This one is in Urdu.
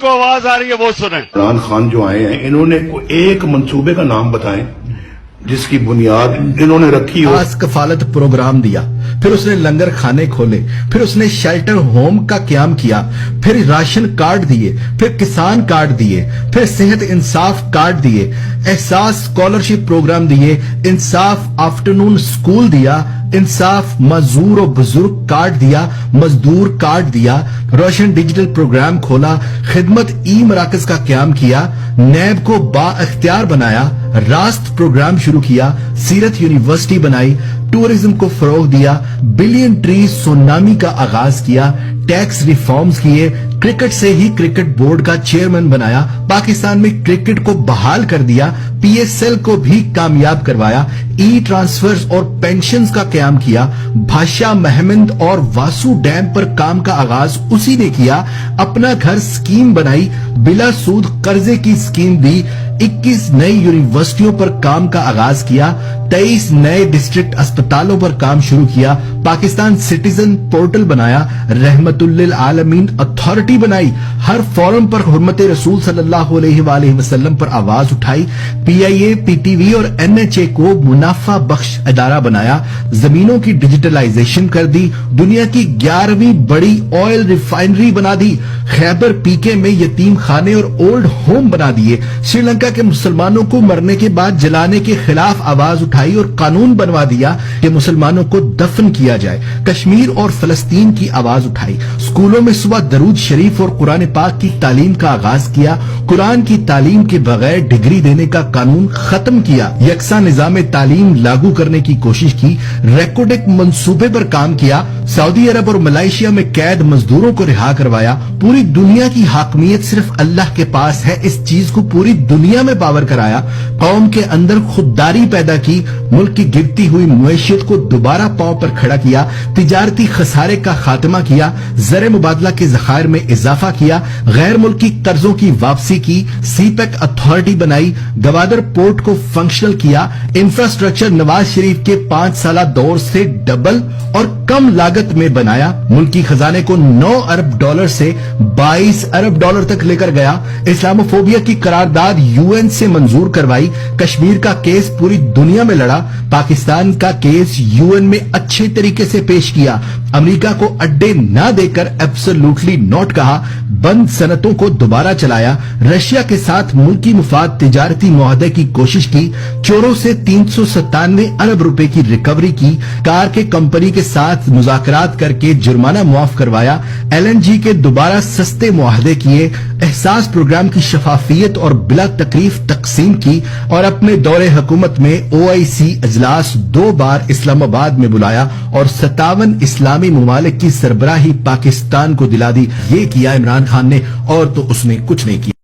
کو آواز آ رہی ہے وہ سنیں۔ عمران خان جو آئے ہیں انہوں نے ایک منصوبے کا نام بتائیں جس کی بنیاد انہوں نے رکھی ہو۔ خاص کفالت پروگرام دیا، پھر اس نے لنگر خانے کھولے، پھر اس نے شیلٹر ہوم کا قیام کیا، پھر راشن کارڈ دیے، پھر کسان کارڈ دیے، پھر صحت انصاف کارڈ دیے، احساس اسکالرشپ پروگرام دیے، انصاف آفٹرنون سکول دیا، انصاف معذور و بزرگ کارڈ دیا، مزدور کارڈ دیا، روشن ڈیجیٹل پروگرام کھولا، خدمت ای مراکز کا قیام کیا، نیب کو با اختیار بنایا، راست پروگرام شروع کیا، سیرت یونیورسٹی بنائی، ٹورزم کو فروغ دیا، بلین ٹری سونامی کا آغاز کیا، ٹیکس ریفارمز کیے، کرکٹ سے ہی کرکٹ بورڈ کا چیئرمین بنایا، پاکستان میں کرکٹ کو بحال کر دیا، پی ایس ایل کو بھی کامیاب کروایا، ای ٹرانسفرز اور پینشنز کا قیام کیا، بھاشا مہمند اور واسو ڈیم پر کام کا آغاز اسی نے کیا، اپنا گھر سکیم بنائی، بلا سود قرضے کی سکیم دی، 21 نئی یونیورسٹیوں پر کام کا آغاز کیا، 23 نئے ڈسٹرکٹ اسپتالوں پر کام شروع کیا، پاکستان سٹیزن پورٹل بنایا، رحمت للعالمین اتھارٹی بنائی، ہر فورم پر حرمت رسول صلی اللہ علیہ وآلہ وسلم پر آواز اٹھائی، پی آئی اے، پی ٹی وی اور این ایچ اے کو منافع بخش ادارہ بنایا، زمینوں کی ڈیجیٹلائزیشن کر دی، دنیا کی 11ویں بڑی آئل ریفائنری بنا دی، خیبر پی کے میں یتیم خانے اور اولڈ ہوم بنا دیے، سری لنکا کے مسلمانوں کو مرنے کے بعد جلانے کے خلاف آواز اٹھائی اور قانون بنوا دیا کہ مسلمانوں کو دفن کیا جائے، کشمیر اور فلسطین کی آواز اٹھائی، اسکولوں میں صبح درود شریف اور قرآن پاک کی تعلیم کا آغاز کیا، قرآن کی تعلیم کے بغیر ڈگری دینے کا قانون ختم کیا، یکساں نظام تعلیم لاگو کرنے کی کوشش کی، ریکوڈک منصوبے پر کام کیا، سعودی عرب اور ملائیشیا میں قید مزدوروں کو رہا کروایا، پوری دنیا کی حاکمیت صرف اللہ کے پاس ہے، اس چیز کو پوری دنیا میں پاور کرایا، قوم کے اندر خودداری پیدا کی، ملک کی گرتی ہوئی معیشت کو دوبارہ پاؤں پر کھڑا کیا، تجارتی خسارے کا خاتمہ کیا، زر مبادلہ کے ذخائر میں اضافہ کیا، غیر ملکی قرضوں کی واپسی کی، سی پیک اتھارٹی بنائی، گوادر پورٹ کو فنکشنل کیا، انفراسٹرکچر نواز شریف کے 5 سالہ دور سے ڈبل اور کم لاگت میں بنایا، ملکی خزانے کو 9 ارب ڈالر سے 22 ارب ڈالر تک لے کر گیا، اسلاموفوبیا کی قرارداد یو این سے منظور کروائی، کشمیر کا کیس پوری دنیا میں لڑا، پاکستان کا کیس یو این میں اچھے طریقے سے پیش کیا، امریکہ کو اڈے نہ دے کر ایبسولوٹلی نوٹ کہا، بند صنعتوں کو دوبارہ چلایا، رشیا کے ساتھ ملکی مفاد تجارتی معاہدے کی کوشش کی، چوروں سے 397 ارب روپے کی ریکوری کی، کار کے کمپنی کے ساتھ مذاکرات کر کے جرمانہ معاف کروایا، ایل این جی کے دوبارہ سستے معاہدے کیے، احساس پروگرام کی شفافیت اور بلا تکلیف تقسیم کی، اور اپنے دور حکومت میں او آئی سی اجلاس 2 بار اسلام آباد میں بلایا اور 57 اسلامی ممالک کی سربراہی پاکستان کو دلا دی۔ یہ کیا عمران خان نے، اور تو اس نے کچھ نہیں کیا۔